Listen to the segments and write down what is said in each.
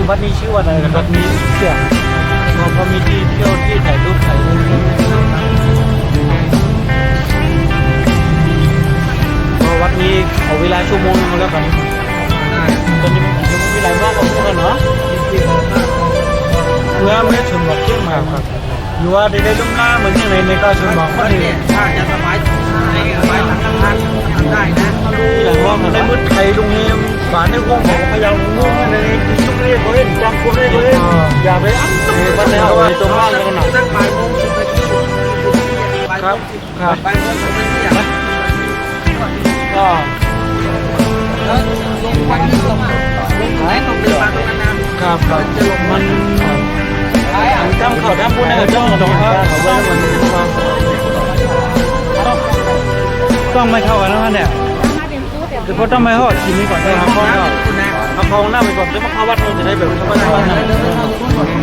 วัดนี้ชื่อวัดอะไรกันวัดนี้เสี่ยงก็มีที่เที่ยวที่ถ่ายรูปถ่ายรูปก็วัดนี้เอาเวลาชั่วโมงนึงแล้วกันตอนนี้มันมีหลายรอบกับพวกกันเนาะเพื่อไม่ชนบอกเที่ยงมาครับอยู่ว่าได้ลุ่มล่าเหมือนอย่างไรในก็ชนบอกว่าเนี่ยถ้าจะสบายทางทำได้นะหลังว่าในมืดไทยลุงเฮมฝาในห้องของพยางูในชุกเรียกเขาเห็นจังกูเรียกเลยอย่าไปอั้นต้องไปเอาไว้ตรงล่างกันหน่อยตั้งบ่ายโมง10 นาทีครับครับบ่ายโมง10 นาทีก็แล้วลงวันที่ลงไหนต้องเดินทางตรงนั้นครับจะลงมันทำข่าวทำพูดนะครับจ้องตรงเขาว่ามันต้องไม่เข้ากันนะเนี่ยเดี๋ยวพอต้องไม่เข้าทีนี้ก่อนได้ครับพ่อเอาเขาหน้าไปก่อนจะมาเข้าวัดมันจะได้แบบเข้าวัดนะ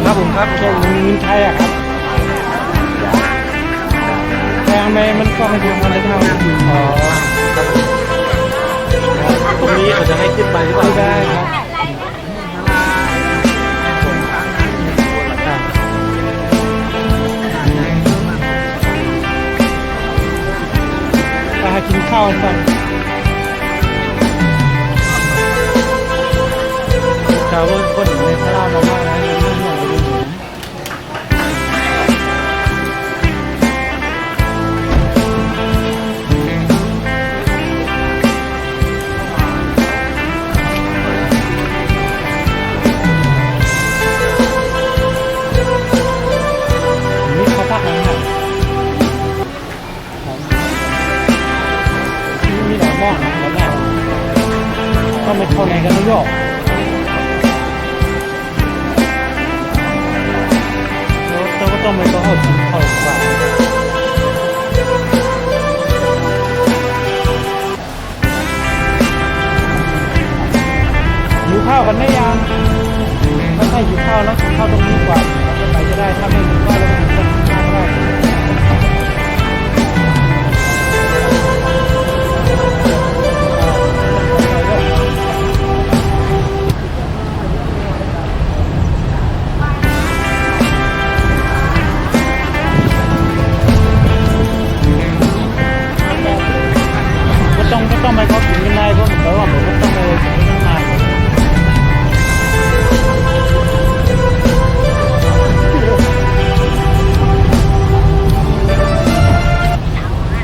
ครับผมครับช่วงมินไทยอะครับแพงไหมมันก็ไม่ถึงมันเลยเท่าอ๋อตรงนี้เขาจะให้ขึ้นไปหรือเปล่าได้ครับกินข้าวกันชาวคนในพระรามาว่านะเรื่องของเรื่องนี่เขาพักนะครับมองนะแล้วแม่ก็ไม่เข้าในกันนะโยกแล้วก็ต้องไปต้องเอาชิ้นเข้าฝาอยู่ข้าวกันได้ยังไม่ใช่อยู่ข้าวแล้วข้าวตรงนี้กว่าไปจะได้ถ้าไม่อยู่ข้าวแล้วมันจะไม่ได้ต้องไปเขาถึงกันได้เพราะผมบอกว่าผมต้องไปตั้งนาน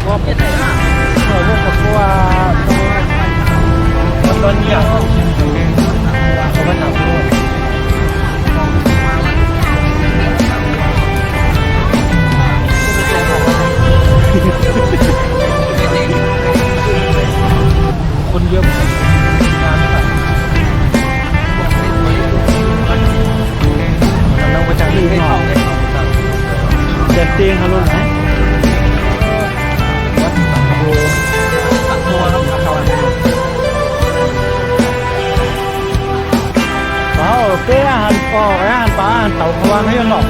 ว่าเป็นอะไรนะพวกกับพวกตอนนี้เขาไม่ทำด้วยคนเยอะงานไม่ตัดเราไปจากที่หน่อยเดินเตียงเขาลุ้นไหมวัดสังโฆสังโฆครับสังโฆว้าวเตี้ยอาหารปออาหารปลาอาหารเต่าเขาวางให้ยันหรอก